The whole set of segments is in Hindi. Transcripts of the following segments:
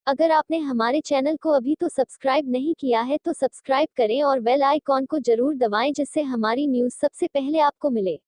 अगर आपने हमारे चैनल को अभी तो सब्सक्राइब नहीं किया है तो सब्सक्राइब करें और बेल आइकॉन को जरूर दबाएं जिससे हमारी न्यूज़ सबसे पहले आपको मिले।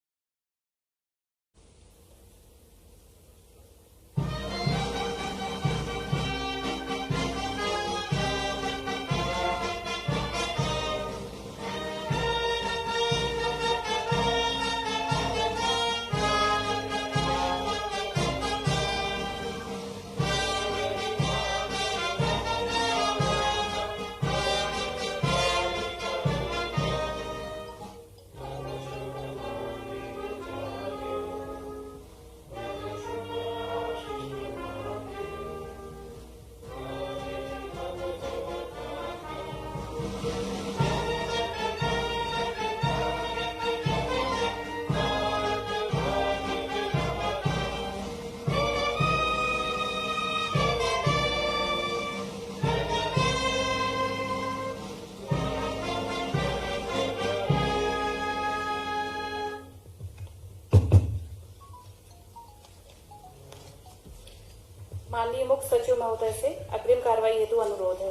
माननीय मुख्य सचिव महोदय से अग्रिम कार्रवाई हेतु अनुरोध है।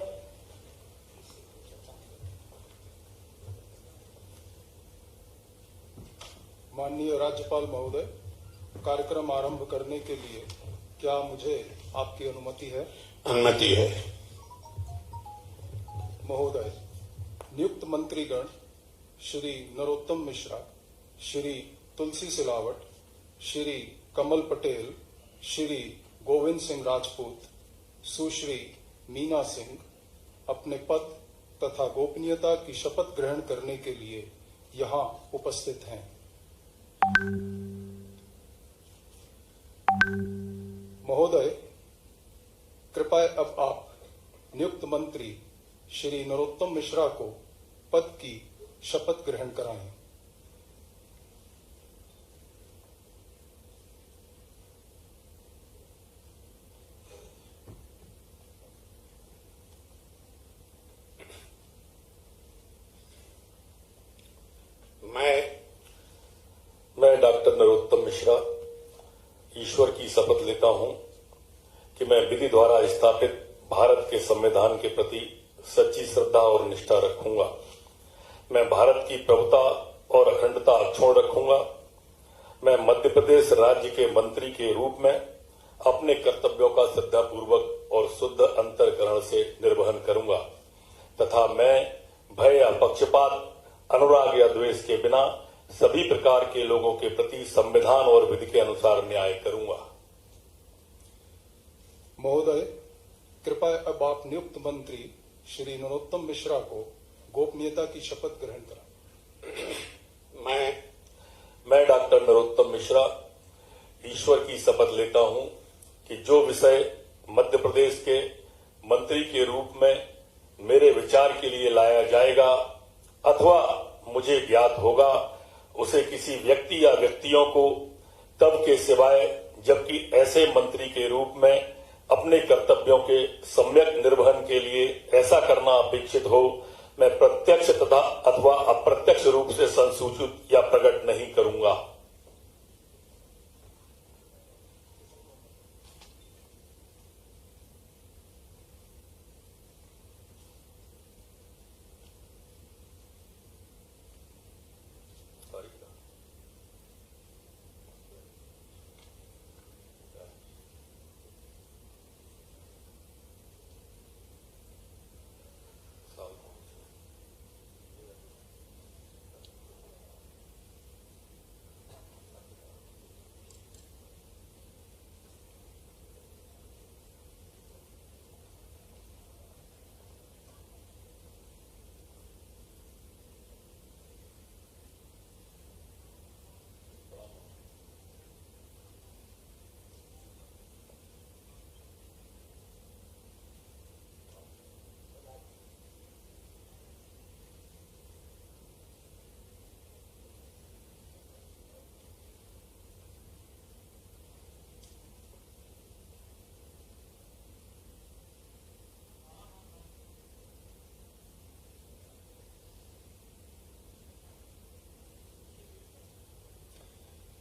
माननीय राज्यपाल महोदय, कार्यक्रम आरंभ करने के लिए क्या मुझे आपकी अनुमति है? अनुमति है। महोदय, नियुक्त मंत्रीगण श्री नरोत्तम मिश्रा, श्री तुलसी सिलावट, श्री कमल पटेल, श्री गोविंद सिंह राजपूत, सुश्री मीना सिंह अपने पद तथा गोपनीयता की शपथ ग्रहण करने के लिए यहाँ उपस्थित हैं। महोदय, कृपया अब आप नियुक्त मंत्री श्री नरोत्तम मिश्रा को पद की शपथ ग्रहण कराएं। मैं डॉक्टर नरोत्तम मिश्रा ईश्वर की शपथ लेता हूं कि मैं विधि द्वारा स्थापित भारत के संविधान के प्रति सच्ची श्रद्धा और निष्ठा रखूंगा। मैं भारत की प्रभुता और अखंडता अक्षुण्ण रखूंगा। मैं मध्य प्रदेश राज्य के मंत्री के रूप में अपने कर्तव्यों का श्रद्धापूर्वक और शुद्ध अंतःकरण से निर्वहन करूंगा तथा मैं भय या पक्षपात, अनुराग या द्वेष के बिना सभी प्रकार के लोगों के प्रति संविधान और विधि के अनुसार न्याय करूंगा। महोदय, कृपया अब आप नियुक्त मंत्री श्री नरोत्तम मिश्रा को गोपनीयता की शपथ ग्रहण कराएं। मैं डॉक्टर नरोत्तम मिश्रा ईश्वर की शपथ लेता हूं कि जो विषय मध्य प्रदेश के मंत्री के रूप में मेरे विचार के लिए लाया जाएगा अथवा मुझे ज्ञात होगा उसे किसी व्यक्ति या व्यक्तियों को तब के सिवाय जबकि ऐसे मंत्री के रूप में अपने कर्तव्यों के सम्यक निर्वहन के लिए ऐसा करना अपेक्षित हो मैं प्रत्यक्ष तथा अथवा अप्रत्यक्ष रूप से संसूचित या प्रकट नहीं करूंगा।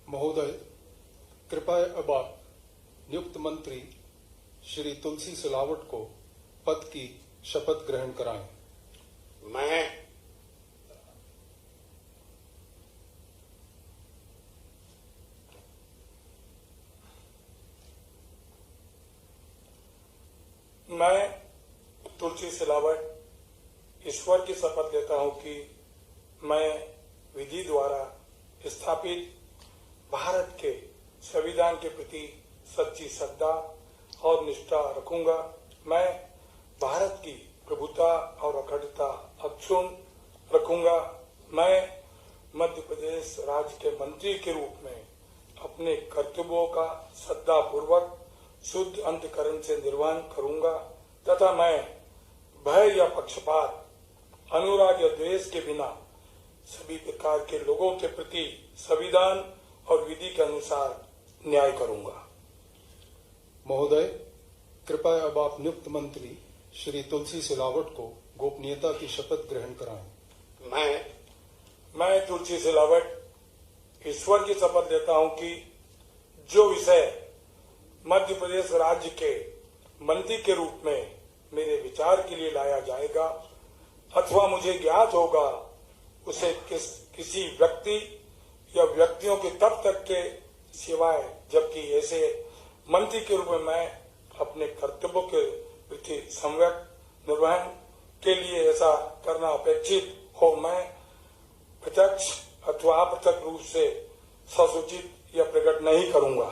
महोदय, कृपया अब आप नियुक्त मंत्री श्री तुलसी सिलावट को पद की शपथ ग्रहण कराएं। मैं तुलसी सिलावट ईश्वर की शपथ लेता हूं कि मैं विधि द्वारा स्थापित भारत के संविधान के प्रति सच्ची श्रद्धा और निष्ठा रखूंगा। मैं भारत की प्रभुता और अखंडता अक्षुण्ण रखूंगा। मैं मध्य प्रदेश राज्य के मंत्री के रूप में अपने कर्तव्यों का श्रद्धापूर्वक शुद्ध अंतःकरण से निर्वहन करूंगा तथा मैं भय या पक्षपात, अनुराग या द्वेष के बिना सभी प्रकार के लोगों के प्रति संविधान और विधि के अनुसार न्याय करूंगा। महोदय, कृपया अब आप नियुक्त मंत्री श्री तुलसी सिलावट को गोपनीयता की शपथ ग्रहण कराएं। मैं तुलसी सिलावट ईश्वर की शपथ लेता हूं कि जो विषय मध्य प्रदेश राज्य के मंत्री के रूप में मेरे विचार के लिए लाया जाएगा अथवा मुझे ज्ञात होगा उसे किसी व्यक्ति या व्यक्तियों के तब तक के सिवाय जबकि ऐसे मंत्री के रूप में मैं अपने कर्तव्यों के प्रति सम्यक निर्वहन के लिए ऐसा करना अपेक्षित हो मैं प्रत्यक्ष अथवा अप्रत्यक्ष रूप से ससूचित या प्रकट नहीं करूंगा।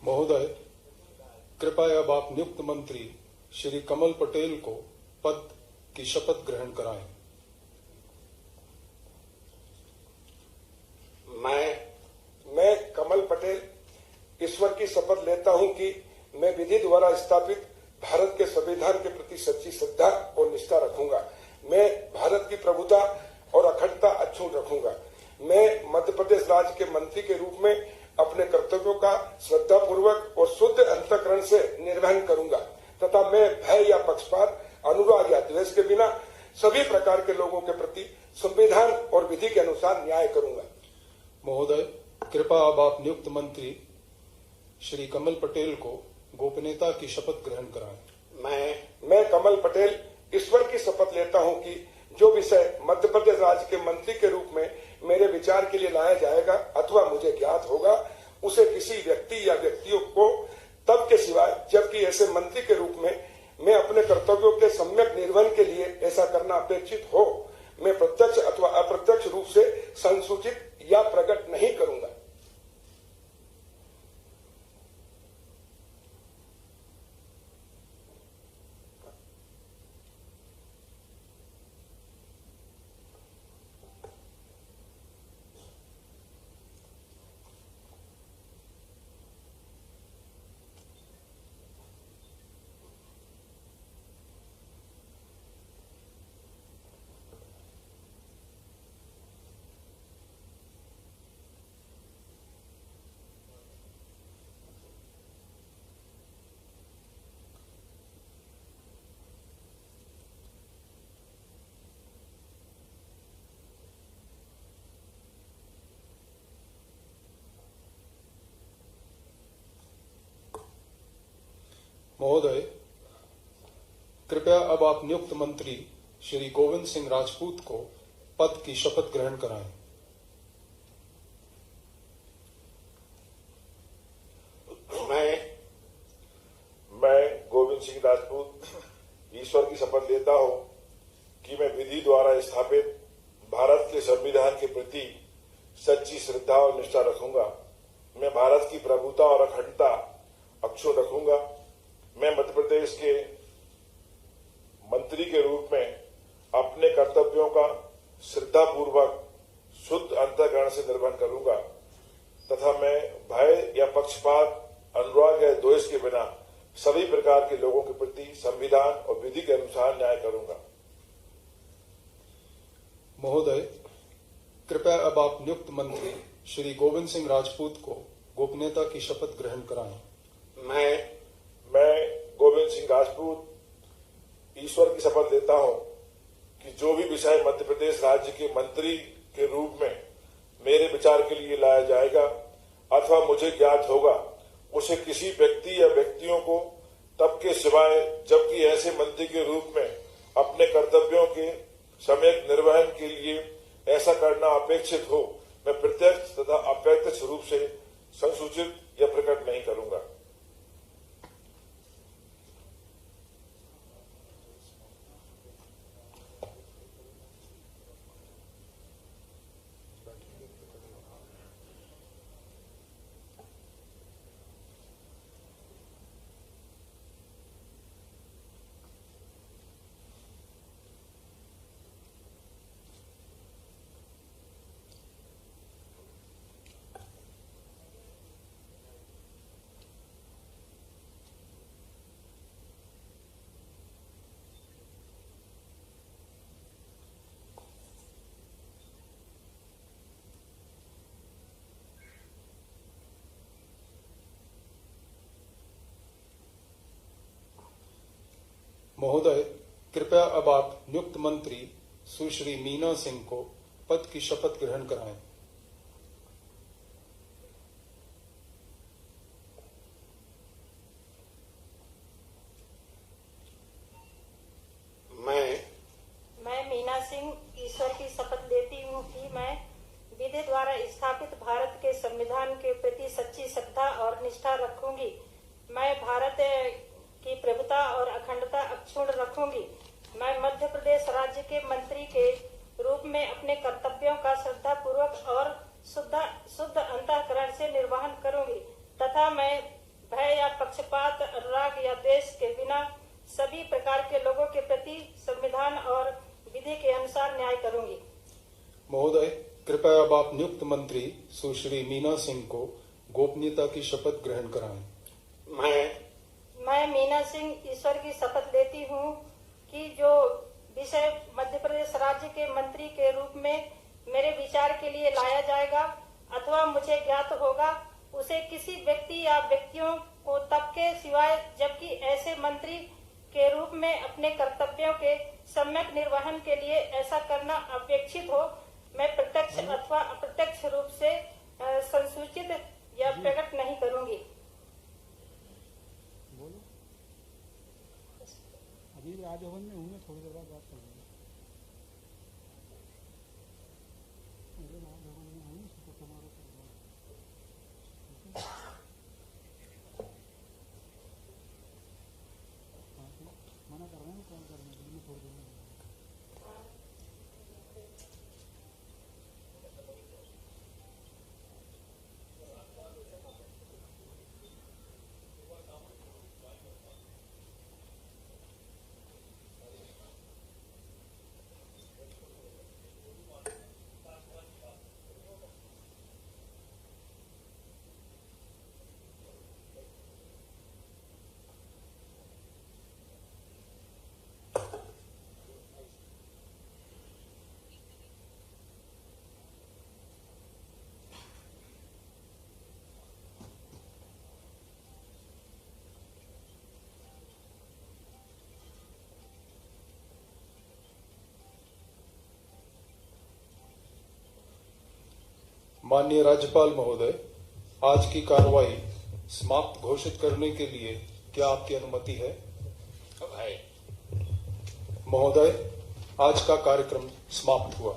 महोदय, कृपया अब आप नियुक्त मंत्री श्री कमल पटेल को पद की शपथ ग्रहण कराएं। मैं कमल पटेल ईश्वर की शपथ लेता हूं कि मैं विधि द्वारा स्थापित भारत के संविधान के प्रति सच्ची श्रद्धा और निष्ठा रखूंगा। मैं भारत की प्रभुता और अखंडता अक्षुण्ण रखूंगा। मैं मध्य प्रदेश राज्य के मंत्री के रूप में अपने कर्तव्यों का श्रद्धापूर्वक और शुद्ध अंतःकरण से निर्वहन करूंगा तथा मैं भय या पक्षपात, अनुराग या द्वेष के बिना सभी प्रकार के लोगों के प्रति संविधान और विधि के अनुसार न्याय करूंगा। महोदय, कृपया अब आप नियुक्त मंत्री श्री कमल पटेल को गोपनीयता की शपथ ग्रहण कराएं। मैं कमल पटेल ईश्वर की शपथ लेता हूं कि जो विषय मध्य प्रदेश राज्य के मंत्री के रूप में मेरे विचार के लिए लाया जाएगा अथवा मुझे ज्ञात होगा उसे किसी व्यक्ति या व्यक्तियों को तब के सिवाय जबकि ऐसे मंत्री के रूप में मैं अपने कर्तव्यों के सम्यक निर्वहन के लिए ऐसा करना अपेक्षित हो मैं प्रत्यक्ष अथवा अप्रत्यक्ष रूप से संसूचित या प्रकट नहीं करूंगा। महोदय, कृपया अब आप नियुक्त मंत्री श्री गोविंद सिंह राजपूत को पद की शपथ ग्रहण कराएं। गोविंद सिंह राजपूत ईश्वर की शपथ लेता हूं कि मैं विधि द्वारा स्थापित भारत के संविधान के प्रति सच्ची श्रद्धा और निष्ठा रखूंगा। मैं भारत की प्रभुता और अखंडता अक्षुण्ण रखूंगा। मैं मध्य प्रदेश के मंत्री के रूप में अपने कर्तव्यों का श्रद्धापूर्वक शुद्ध अंतःकरण से निर्वहन करूंगा तथा मैं भय या पक्षपात, अनुराग या द्वेष के बिना सभी प्रकार के लोगों के प्रति संविधान और विधि के अनुसार न्याय करूंगा। महोदय, कृपया अब आप नियुक्त मंत्री श्री गोविंद सिंह राजपूत को गोपनीयता की शपथ ग्रहण कराएं। मैं गोविंद सिंह राजपूत ईश्वर की शपथ लेता हूं कि जो भी विषय मध्य प्रदेश राज्य के मंत्री के रूप में मेरे विचार के लिए लाया जाएगा अथवा मुझे ज्ञात होगा, उसे किसी व्यक्ति या व्यक्तियों को तब के सिवाय जबकि ऐसे मंत्री के रूप में अपने कर्तव्यों के सम्यक निर्वहन के लिए ऐसा करना अपेक्षित हो, मैं प्रत्यक्ष तथा अप्रत्यक्ष रूप से संसूचित या प्रकट नहीं करूंगा। महोदय, कृपया अब आप नियुक्त मंत्री सुश्री मीना सिंह को पद की शपथ ग्रहण कराएं। मैं मीना सिंह ईश्वर की शपथ लेती हूँ कि मैं विधि द्वारा स्थापित भारत के संविधान के प्रति सच्ची श्रद्धा और निष्ठा रखूंगी। मैं भारत की प्रभुता और अखंडता अक्षुण्ण रखूंगी। मैं मध्य प्रदेश राज्य के मंत्री के रूप में अपने कर्तव्यों का श्रद्धा पूर्वक और शुद्ध अंतःकरण से निर्वहन करूंगी तथा मैं भय या पक्षपात, अनुराग या द्वेष के बिना सभी प्रकार के लोगों के प्रति संविधान और विधि के अनुसार न्याय करूंगी। महोदय, कृपया अब आप नियुक्त मंत्री सुश्री मीना सिंह को गोपनीयता की शपथ ग्रहण कराएं। मैं मीना सिंह ईश्वर की शपथ लेती हूँ कि जो विषय मध्य प्रदेश राज्य के मंत्री के रूप में मेरे विचार के लिए लाया जाएगा अथवा मुझे ज्ञात होगा, उसे किसी व्यक्ति या व्यक्तियों को तब के सिवाय जबकि ऐसे मंत्री के रूप में अपने कर्तव्यों के सम्यक निर्वहन के लिए ऐसा करना अपेक्षित हो, मैं प्रत्यक्ष अथवा अप्रत्यक्ष रूप से संसूचित या प्रकट नहीं करूंगी। अभी राजभवन में हूँ, मैं थोड़ी देर बाद बात करूँगा। राजभवन में हूँ, तो तुम्हारा मना कर रहे हैं कॉल करने के लिए, थोड़ी देर में। माननीय राज्यपाल महोदय, आज की कार्रवाई समाप्त घोषित करने के लिए क्या आपकी अनुमति है? महोदय, आज का कार्यक्रम समाप्त हुआ।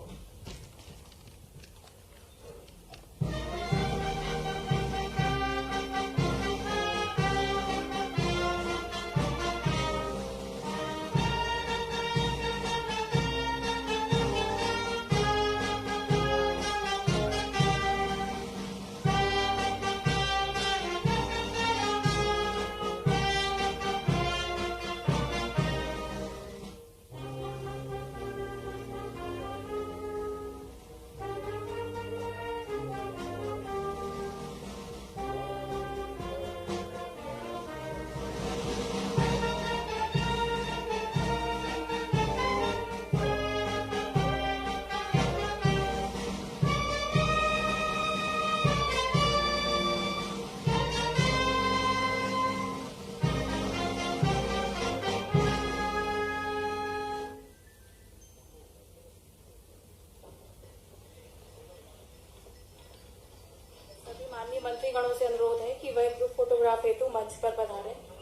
गणों से अनुरोध है कि वह ग्रुप फोटोग्राफ हेतु मंच पर पधारें।